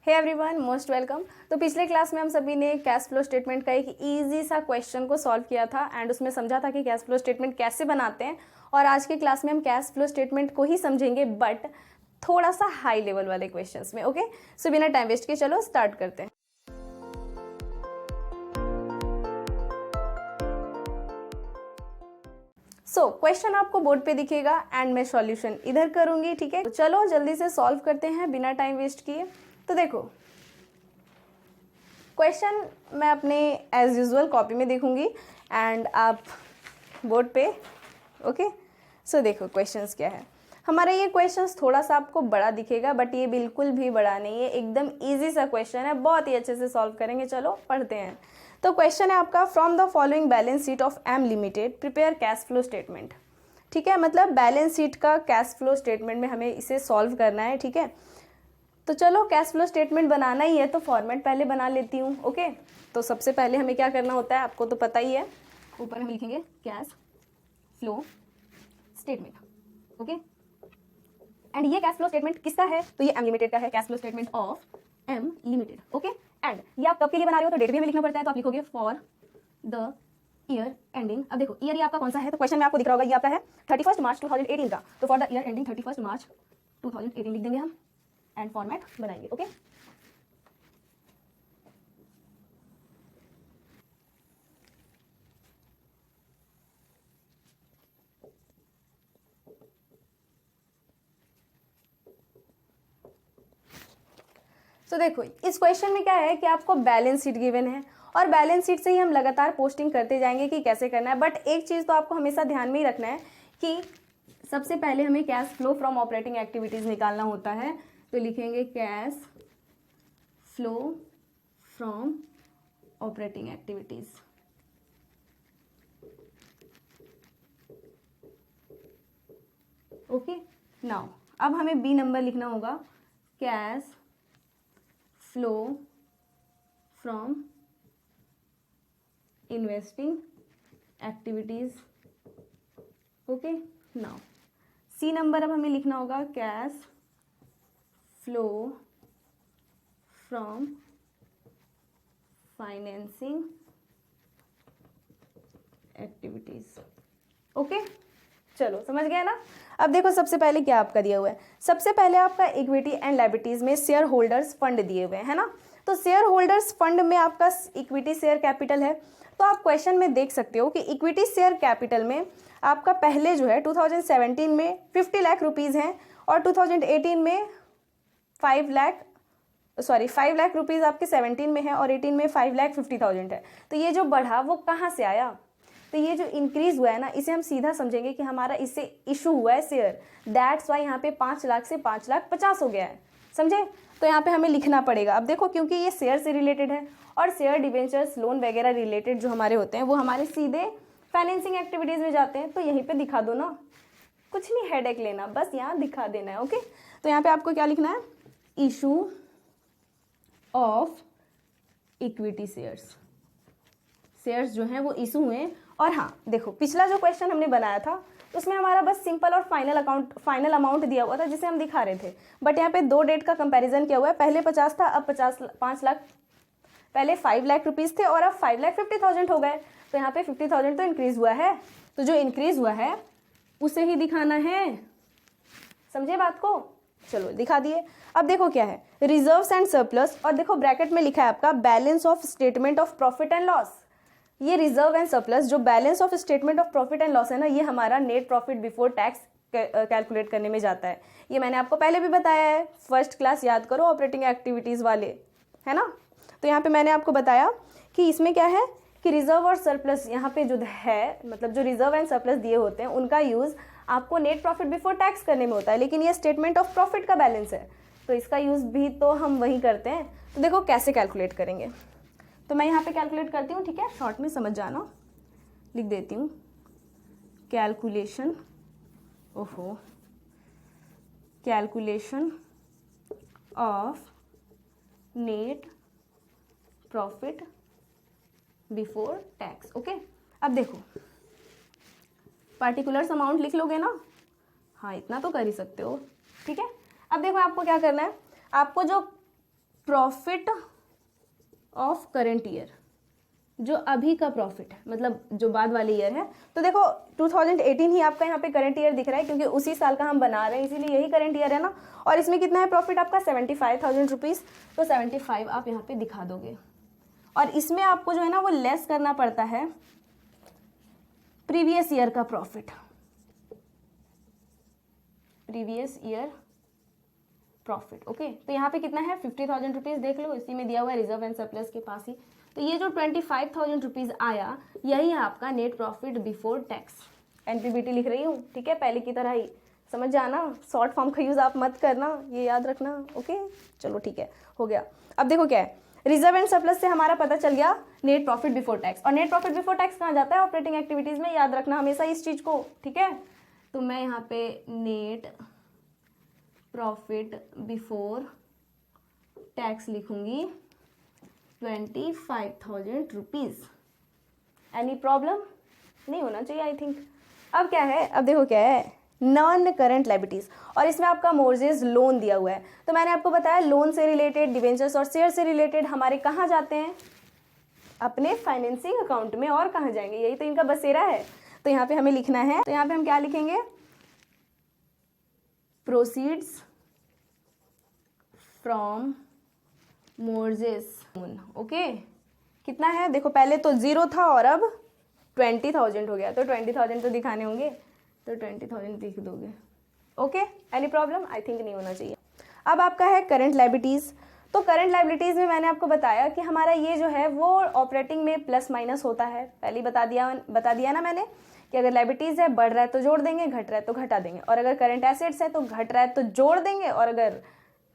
Hey everyone, most welcome. तो पिछले class में हम सभी ने कैश फ्लो स्टेटमेंट का एक इजी सा क्वेश्चन को सॉल्व किया था एंड उसमें समझा था कि कैश फ्लो स्टेटमेंट कैसे बनाते हैं। और आज के क्लास में हम कैश फ्लो स्टेटमेंट को ही समझेंगे, बट थोड़ा सा हाई लेवल वाले क्वेश्चंस में। ओके, सो बिना टाइम वेस्ट के चलो स्टार्ट करते हैं। सो क्वेश्चन आपको बोर्ड पे दिखेगा एंड मैं सॉल्यूशन इधर करूंगी, ठीक है। तो चलो जल्दी से सॉल्व करते हैं बिना टाइम वेस्ट किए। तो देखो, क्वेश्चन मैं अपने एज यूजुअल कॉपी में देखूंगी एंड आप बोर्ड पे। ओके, सो देखो क्वेश्चंस क्या है हमारा। ये क्वेश्चंस थोड़ा सा आपको बड़ा दिखेगा, बट ये बिल्कुल भी बड़ा नहीं है, एकदम इजी सा क्वेश्चन है, बहुत ही अच्छे से सॉल्व करेंगे। चलो पढ़ते हैं। तो क्वेश्चन है आपका, from the following balance sheet of M limited prepare cash flow statement. ठीक है, मतलब बैलेंस शीट का कैश फ्लो स्टेटमेंट में हमें इसे सॉल्व करना है। ठीक है, तो चलो कैश फ्लो स्टेटमेंट बनाना ही है तो फॉर्मेट पहले बना लेती हूँ। ओके, तो सबसे पहले हमें क्या करना होता है आपको तो पता ही है। ऊपर हम लिखेंगे cash flow statement. Okay, and ये कैश फ्लो स्टेटमेंट किसका है? तो ये एम लिमिटेड का है, cash flow statement of M limited. Okay, and ये आप कब के लिए बना रहे हो तो डेट भी हमें लिखना पड़ता है, तो आप लिखोगे फॉर द ईयर एंडिंग। अब देखो ईयर ये आपका कौन सा है, तो क्वेश्चन में आपको दिख रहा होगा ये आपका है 31 मार्च 2018 का, तो फॉर द ईयर एंडिंग 31 मार्च 2018 लिख देंगे हम एंड फॉर्मेट बनाएंगे। ओके, तो देखो इस क्वेश्चन में क्या है कि आपको बैलेंस शीट गिवन है और बैलेंस शीट से ही हम लगातार पोस्टिंग करते जाएंगे कि कैसे करना है। बट एक चीज़ तो आपको हमेशा ध्यान में ही रखना है कि सबसे पहले हमें cash flow from operating activities निकालना होता है। तो लिखेंगे cash flow from operating activities. Okay, now अब हमें बी नंबर लिखना होगा, cash flow from investing activities. Okay, now C number अब हमें लिखना होगा, cash flow from financing activities. Okay, चलो समझ गया ना। अब देखो सबसे पहले क्या आपका दिया हुआ है, सबसे पहले आपका इक्विटी एंड लायबिलिटीज में शेयर होल्डर्स फंड दिए हुए हैं ना। तो शेयर होल्डर्स फंड में आपका इक्विटी शेयर कैपिटल है। तो आप क्वेश्चन में देख सकते हो कि इक्विटी शेयर कैपिटल में आपका पहले जो है 2017 में 50 लाख रुपीज़ हैं और 2018 में 5 लाख रुपीज़ आपके 17 में है और 18 में 5,50,000 है। तो ये जो बढ़ा वो कहाँ से आया? तो ये जो इंक्रीज हुआ है ना, इसे हम सीधा समझेंगे कि हमारा इससे इशू हुआ है शेयर, दैट्स वाई यहाँ पे 5 लाख से 5,50,000 हो गया है। समझे? तो यहाँ पे हमें लिखना पड़ेगा। अब देखो क्योंकि ये शेयर से रिलेटेड है और शेयर डिवेंचर्स लोन वगैरह रिलेटेड जो हमारे होते हैं वो हमारे सीधे फाइनेंसिंग एक्टिविटीज़ में जाते हैं, तो यहीं पर दिखा दो ना, कुछ नहीं हेडेक लेना, बस यहाँ दिखा देना है। ओके, तो यहाँ पे आपको क्या लिखना है, issue of equity shares. Shares जो हैं वो इशू हुए। और हाँ देखो पिछला जो क्वेश्चन हमने बनाया था उसमें हमारा बस सिंपल और फाइनल अमाउंट दिया हुआ था जिसे हम दिखा रहे थे, बट यहाँ पे दो डेट का कंपैरिजन किया हुआ है। पहले 50 था, अब 5 लाख, पहले 5 लाख रुपीज़ थे और अब 5,50,000 हो गए। तो यहाँ पे 50,000 तो इंक्रीज हुआ है, तो जो इंक्रीज हुआ है उसे ही दिखाना है। समझे बात को? चलो दिखा दिए। अब देखो क्या है, रिजर्व्स एंड सरप्लस, और देखो ब्रैकेट में लिखा है आपका balance of statement of profit and loss. ये रिजर्व एंड सरप्लस जो balance of statement of profit and loss है ना, ये हमारा net profit before tax calculate करने में जाता है। ये मैंने आपको पहले भी बताया है, फर्स्ट क्लास याद करो ऑपरेटिंग एक्टिविटीज़ वाले, है ना। तो यहाँ पे मैंने आपको बताया कि इसमें क्या है कि रिजर्व और सरप्लस यहाँ पे जो है, मतलब जो रिजर्व एंड सरप्लस दिए होते हैं उनका यूज़ आपको नेट प्रॉफिट बिफोर टैक्स करने में होता है, लेकिन ये स्टेटमेंट ऑफ प्रॉफिट का बैलेंस है तो इसका यूज़ भी तो हम वही करते हैं। तो देखो कैसे कैलकुलेट करेंगे, तो मैं यहाँ पे कैलकुलेट करती हूँ, ठीक है, शॉर्ट में समझ जाना, लिख देती हूँ कैलकुलेशन, ओहो, calculation of net profit before tax. Okay, अब देखो पार्टिकुलर्स अमाउंट लिख लोगे ना, हाँ इतना तो कर ही सकते हो, ठीक है। अब देखो आपको क्या करना है, आपको जो प्रॉफिट ऑफ करेंट ईयर, जो अभी का प्रॉफिट है, मतलब जो बाद वाले ईयर है। तो देखो 2018 ही आपका यहाँ पे करंट ईयर दिख रहा है, क्योंकि उसी साल का हम बना रहे हैं, इसीलिए यही करंट ईयर है ना। और इसमें कितना है प्रॉफिट आपका 75,000 रुपीज़, तो 75 आप यहाँ पे दिखा दोगे। और इसमें आपको जो है ना वो लेस करना पड़ता है प्रीवियस ईयर का profit, previous year profit. Okay, तो यहाँ पे कितना है 50,000 रुपीज़, देख लो इसी में दिया हुआ है रिजर्व एंड सरप्लस के पास ही। तो ये जो 25,000 रुपीज़ आया, यही है आपका net profit before tax. NPBT लिख रही हूँ, ठीक है, पहले की तरह ही, समझ जाना, शॉर्ट फॉर्म का यूज़ आप मत करना, ये याद रखना। ओके चलो ठीक है, हो गया। अब देखो क्या है, रिजर्व एंड सरप्लस से हमारा पता चल गया नेट प्रॉफिट बिफोर टैक्स। और नेट प्रॉफिट बिफोर टैक्स कहाँ जाता है, ऑपरेटिंग एक्टिविटीज़ में, याद रखना हमेशा इस चीज़ को, ठीक है। तो मैं यहाँ पे नेट प्रॉफिट बिफोर टैक्स लिखूंगी 25,000 रुपीज़। एनी प्रॉब्लम नहीं होना चाहिए आई थिंक। अब क्या है, अब देखो क्या है, नॉन करंट लायबिलिटीज, और इसमें आपका मोर्जेज लोन दिया हुआ है। तो मैंने आपको बताया लोन से रिलेटेड, डिवेंचर्स और शेयर से रिलेटेड हमारे कहाँ जाते हैं, अपने फाइनेंसिंग अकाउंट में, और कहाँ जाएंगे, यही तो इनका बसेरा है। तो यहाँ पे हमें लिखना है, तो यहाँ पे हम क्या लिखेंगे, प्रोसीड्स फ्रॉम मोर्जेस लोन। ओके, कितना है देखो, पहले तो 0 था और अब 20,000 हो गया, तो 20,000 तो दिखाने होंगे, तो 20,000 लिख दोगे। Okay, any problem, I think नहीं होना चाहिए। अब आपका है करंट लायबिलिटीज़। तो करंट लायबिलिटीज़ में मैंने आपको बताया कि हमारा ये जो है वो ऑपरेटिंग में प्लस माइनस होता है, पहले बता दिया ना मैंने कि अगर लायबिलिटीज़ है बढ़ रहा है तो जोड़ देंगे, घट रहा है तो घटा देंगे, और अगर करंट एसेट्स है तो घट रहा है तो जोड़ देंगे, और अगर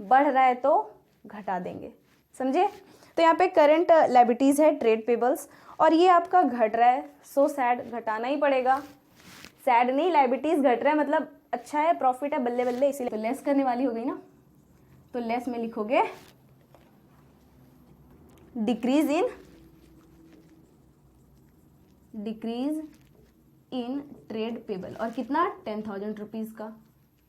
बढ़ रहा है तो घटा देंगे, समझे। तो यहाँ पे करंट लायबिलिटीज़ है ट्रेड पेबल्स, और ये आपका घट रहा है, सो सैड, घटाना ही पड़ेगा, सैड नहीं, लायबिलिटीज़ घट रहा है मतलब अच्छा है, प्रॉफिट है, बल्ले बल्ले, इसीलिए तो लेस करने वाली हो गई ना, तो लेस में लिखोगे डिक्रीज इन ट्रेड पेबल, और कितना 10,000 रुपीज़ का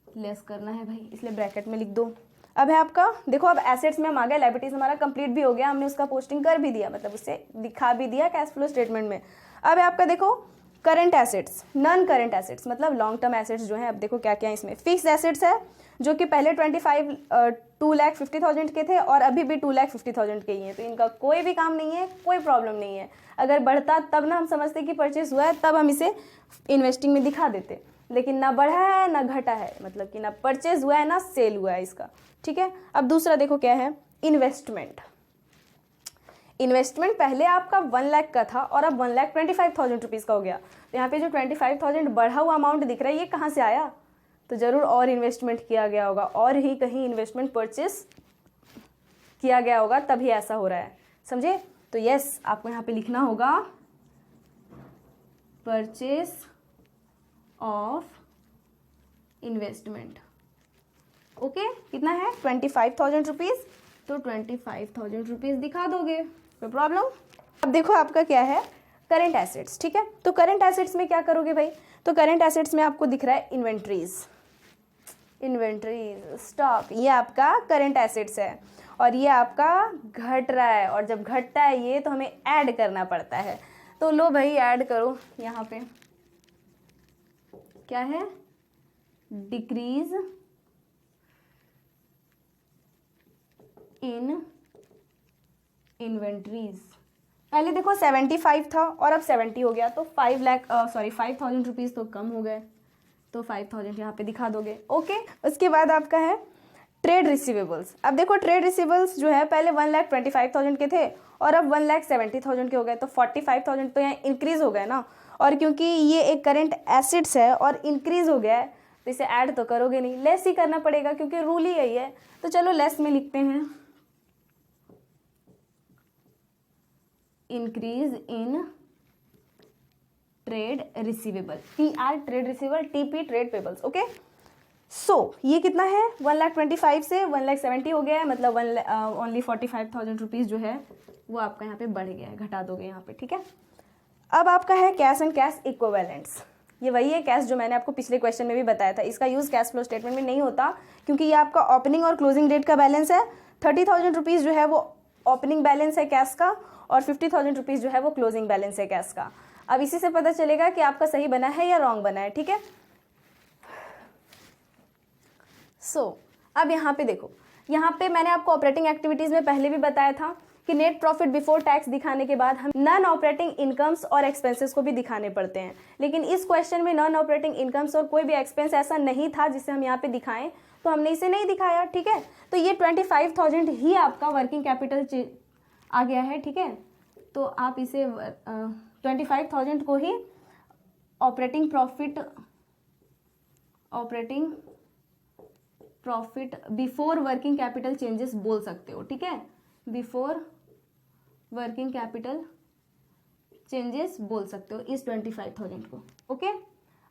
लेस करना है भाई, इसलिए ब्रैकेट में लिख दो। अब है आपका देखो, अब एसेट्स में हम आ गए, लायबिलिटीज हमारा कंप्लीट भी हो गया, हमने उसका पोस्टिंग कर भी दिया, मतलब उसे दिखा भी दिया कैश फ्लो स्टेटमेंट में। अब है आपका देखो current assets, non current assets मतलब लॉन्ग टर्म एसेट्स जो है। अब देखो क्या क्या है इसमें, फिक्स एसेट्स है जो कि पहले 2,50,000 के थे और अभी भी 2,50,000 के ही हैं, तो इनका कोई भी काम नहीं है, कोई प्रॉब्लम नहीं है। अगर बढ़ता तब ना हम समझते कि परचेस हुआ है, तब हम इसे इन्वेस्टिंग में दिखा देते, लेकिन ना बढ़ा है ना घटा है, मतलब कि ना परचेज हुआ है ना सेल हुआ है इसका, ठीक है। अब दूसरा देखो क्या है, इन्वेस्टमेंट। इन्वेस्टमेंट पहले आपका 1 लाख का था और अब 1,25,000 रुपीज़ का हो गया। तो यहाँ पे जो 25,000 बढ़ा हुआ अमाउंट दिख रहा है, ये कहाँ से आया, तो ज़रूर और इन्वेस्टमेंट किया गया होगा, और ही कहीं इन्वेस्टमेंट परचेस किया गया होगा, तभी ऐसा हो रहा है, समझे। तो यस, आपको यहाँ पे लिखना होगा परचेस ऑफ इन्वेस्टमेंट। ओके, कितना है 25,000 रुपीज़, तो 25,000 रुपीज़ दिखा दोगे, कोई प्रॉब्लम। अब देखो आपका क्या है करंट एसेट्स, ठीक है। तो करंट एसेट्स में क्या करोगे भाई, तो करंट एसेट्स में आपको दिख रहा है इन्वेंट्रीज स्टॉक, ये आपका करंट एसेट्स है, और ये आपका घट रहा है, और जब घटता है ये तो हमें ऐड करना पड़ता है। तो लो भाई ऐड करो, यहाँ पे क्या है, डिक्रीज इन इन्वेंट्रीज। पहले देखो 75 था और अब 70 हो गया, तो 5,000 रुपीज़ तो कम हो गए, तो 5,000 यहाँ पे दिखा दोगे। ओके, उसके बाद आपका है ट्रेड रिसीवेबल्स। अब देखो ट्रेड रिसीवेबल्स जो है पहले 1,25,000 के थे और अब 1,70,000 के हो गए, तो 45,000 तो यहाँ इंक्रीज हो गए ना, और क्योंकि ये एक करंट एसेट्स है और इंक्रीज हो गया है, तो इसे ऐड तो करोगे नहीं, लेस ही करना पड़ेगा, क्योंकि रूल ही यही है। तो चलो लेस में लिखते हैं increase in trade receivable, TR trade receivable, TP trade payables. Okay, so ये कितना है 1,25,000 से 1,70,000 हो गया है, मतलब ओनली 45,000 रुपीज़ जो है वो आपका यहाँ पे बढ़ गया है, घटा दोगे यहाँ पे, ठीक है। अब आपका है कैश एंड कैश इक्विवेलेंट्स। ये वही है कैश जो मैंने आपको पिछले क्वेश्चन में भी बताया था, इसका यूज़ कैश फ्लो स्टेटमेंट में नहीं होता, क्योंकि ये आपका ओपनिंग और क्लोजिंग डेट का बैलेंस है, 30,000 रुपीज़ जो है वो ओपनिंग बैलेंस है कैश का, और 50,000 रुपीज़ जो है वो क्लोजिंग बैलेंस है कैश का। अब इसी से पता चलेगा कि आपका सही बना है या रॉन्ग बना है, ठीक है। अब यहाँ पे देखो, यहाँ पे मैंने आपको ऑपरेटिंग एक्टिविटीज़ में पहले भी बताया था कि नेट प्रॉफिट बिफोर टैक्स दिखाने के बाद हम नॉन ऑपरेटिंग इनकम्स और एक्सपेंसेस को भी दिखाने पड़ते हैं, लेकिन इस क्वेश्चन में नॉन ऑपरेटिंग इनकम्स और कोई भी एक्सपेंस ऐसा नहीं था जिसे हम यहाँ पे दिखाएं, तो हमने इसे नहीं दिखाया, ठीक है। तो ये 25,000 ही आपका वर्किंग कैपिटल आ गया है, ठीक है। तो आप इसे 25,000 को ही operating profit before working capital changes बोल सकते हो, ठीक है। बिफोर वर्किंग कैपिटल चेंजेस बोल सकते हो इस 25,000 को, ओके।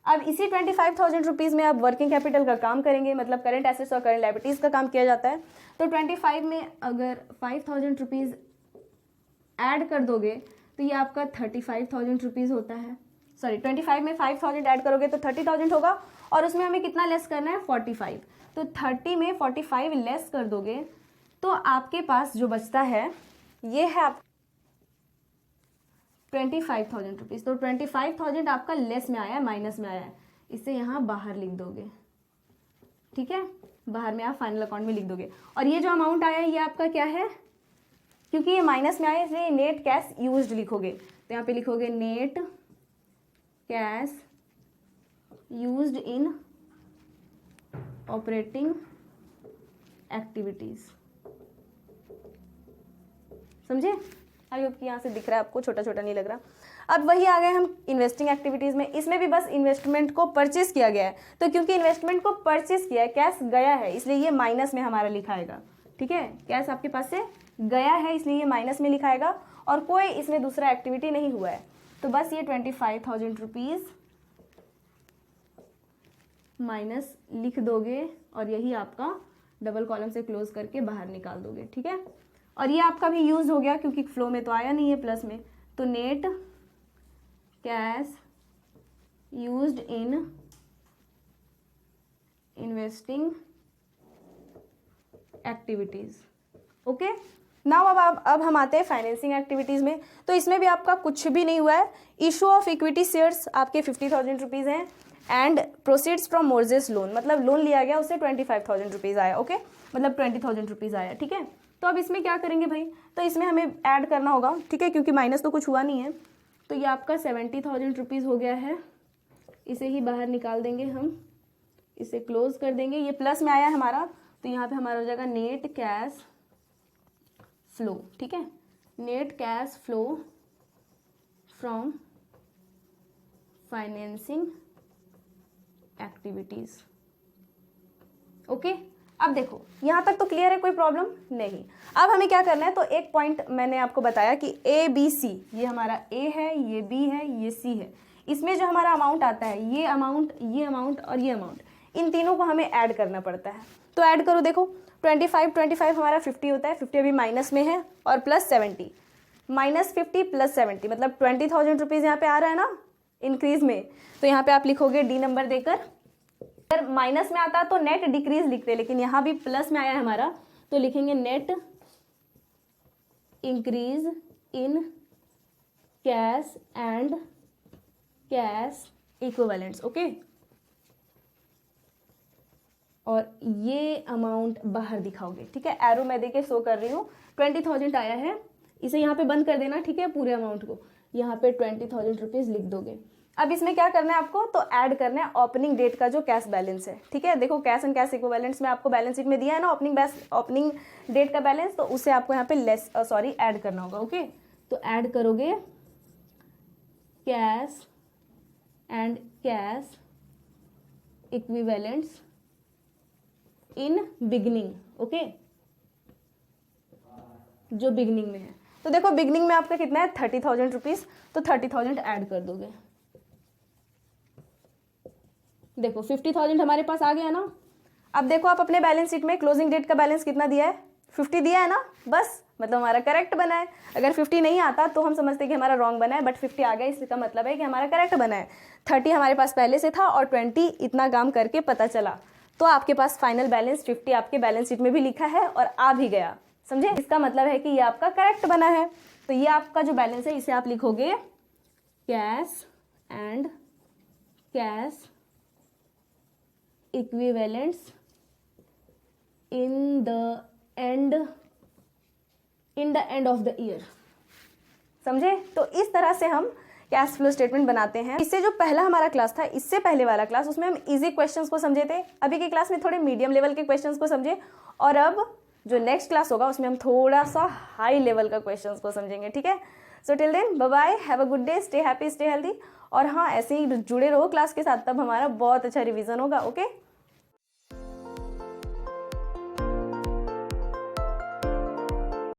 अब इसी 25,000 रुपीज़ में आप वर्किंग कैपिटल का काम करेंगे, मतलब करंट एसेट्स और करंट लायबिलिटीज़ का काम किया जाता है। तो 25 में अगर 5,000 रुपीज़ ऐड कर दोगे तो ये आपका 35,000 रुपीज़ होता है। सॉरी, 25 में 5,000 ऐड करोगे तो 30,000 होगा, और उसमें हमें कितना लेस करना है, 45। तो 30 में 45 लेस कर दोगे तो आपके पास जो बचता है ये है आप 25,000 रुपीज़। तो 25,000 आपका लेस में आया है, माइनस में आया है, इसे यहाँ बाहर लिख दोगे, ठीक है। बाहर में आप फाइनल अकाउंट में लिख दोगे। और ये जो अमाउंट आया है ये आपका क्या है, क्योंकि ये माइनस में आया इसलिए नेट कैश यूज्ड लिखोगे। तो यहाँ पे लिखोगे net cash used in operating activities, समझे। आई होप कि यहाँ से दिख रहा है आपको, छोटा छोटा नहीं लग रहा। अब वही आ गए हम इन्वेस्टिंग एक्टिविटीज़ में। इसमें भी बस इन्वेस्टमेंट को परचेस किया गया है, तो क्योंकि इन्वेस्टमेंट को परचेस किया है, कैश गया है, इसलिए ये माइनस में हमारा लिखाएगा, ठीक है। कैश आपके पास से गया है इसलिए ये माइनस में लिखाएगा, और कोई इसमें दूसरा एक्टिविटी नहीं हुआ है। तो बस ये 25,000 रुपीज़ माइनस लिख दोगे, और यही आपका डबल कॉलम से क्लोज करके बाहर निकाल दोगे, ठीक है। और ये आपका भी यूज हो गया क्योंकि फ्लो में तो आया नहीं है प्लस में। तो net cash used in investing activities, okay. Now अब हम आते हैं फाइनेंसिंग एक्टिविटीज़ में। तो इसमें भी आपका कुछ भी नहीं हुआ है। इशू ऑफ इक्विटी शेयर्स आपके 50,000 रुपीज़ हैं, एंड प्रोसीड्स फ्रॉम मोर्जेस लोन, मतलब लोन लिया गया उससे 25,000 रुपीज़ आया, ओके, मतलब 20,000 रुपीज़ आया, ठीक है। तो अब इसमें क्या करेंगे भाई, तो इसमें हमें ऐड करना होगा, ठीक है, क्योंकि माइनस तो कुछ हुआ नहीं है। तो ये आपका 70,000 रुपीज़ हो गया है, इसे ही बाहर निकाल देंगे हम, इसे क्लोज कर देंगे। ये प्लस में आया है हमारा, तो यहाँ पे हमारा हो जाएगा नेट कैश फ्लो, ठीक है। Net cash flow from financing activities, okay. अब देखो यहाँ तक तो क्लियर है, कोई प्रॉब्लम नहीं। अब हमें क्या करना है, तो एक पॉइंट मैंने आपको बताया कि ए बी सी, ये हमारा ए है, ये बी है, ये सी है। इसमें जो हमारा अमाउंट आता है, ये अमाउंट, ये अमाउंट और ये अमाउंट, इन तीनों को हमें ऐड करना पड़ता है। तो ऐड करो, देखो 25 हमारा 50 होता है, 50 अभी माइनस में है, और प्लस 70, माइनस 50 प्लस 70 मतलब 20,000 रुपीज़ यहाँ पे आ रहा है ना इंक्रीज में। तो यहाँ पे आप लिखोगे डी नंबर देकर। अगर माइनस में आता तो नेट डिक्रीज लिखते, लेकिन यहाँ भी प्लस में आया है हमारा, तो लिखेंगे net increase in cash and cash equivalents, okay. और ये अमाउंट बाहर दिखाओगे, ठीक है। एरो मैं देके शो कर रही हूँ, 20,000 आया है, इसे यहाँ पे बंद कर देना, ठीक है। पूरे अमाउंट को यहाँ पे 20,000 रुपीज़ लिख दोगे। अब इसमें क्या करना है आपको, तो ऐड करना है ओपनिंग डेट का जो कैश बैलेंस है, ठीक है। देखो कैश एंड कैश इक्विवेलेंट्स में आपको बैलेंस शीट में दिया है ना ओपनिंग डेट का बैलेंस, तो उसे आपको यहाँ पे ऐड करना होगा, ओके। तो ऐड करोगे cash and cash equivalents in beginning, okay, जो बिगनिंग में है। तो देखो बिगनिंग में आपका कितना है, 30,000 रुपीज़, तो 30,000 ऐड कर दोगे। देखो 50,000 हमारे पास आ गया ना। अब देखो आप अपने बैलेंस शीट में क्लोजिंग डेट का बैलेंस कितना दिया है, 50 दिया है ना, बस मतलब हमारा करेक्ट बना है। अगर 50 नहीं आता तो हम समझते कि हमारा रॉन्ग बना है, बट 50 आ गया, इसका मतलब है कि हमारा करेक्ट बना है। 30 हमारे पास पहले से था और 20 इतना काम करके पता चला, तो आपके पास फाइनल बैलेंस 50 आपके बैलेंस शीट में भी लिखा है और आ भी गया, समझे। इसका मतलब है कि ये आपका करेक्ट बना है। तो ये आपका जो बैलेंस है इसे आप लिखोगे cash and cash equivalents in the end of the year, समझे। तो इस तरह से हम कैश फ्लो स्टेटमेंट बनाते हैं। इससे जो पहला हमारा क्लास था, इससे पहले वाला क्लास, उसमें हम इजी क्वेश्चंस को समझे थे। अभी के क्लास में थोड़े मीडियम लेवल के क्वेश्चंस को समझे, और अब जो नेक्स्ट क्लास होगा उसमें हम थोड़ा सा हाई लेवल का क्वेश्चंस को समझेंगे, ठीक है। So till then bye bye, have a good day, stay happy, stay healthy. और हाँ, ऐसे ही जुड़े रहो क्लास के साथ, तब हमारा बहुत अच्छा रिवीजन होगा। ओके।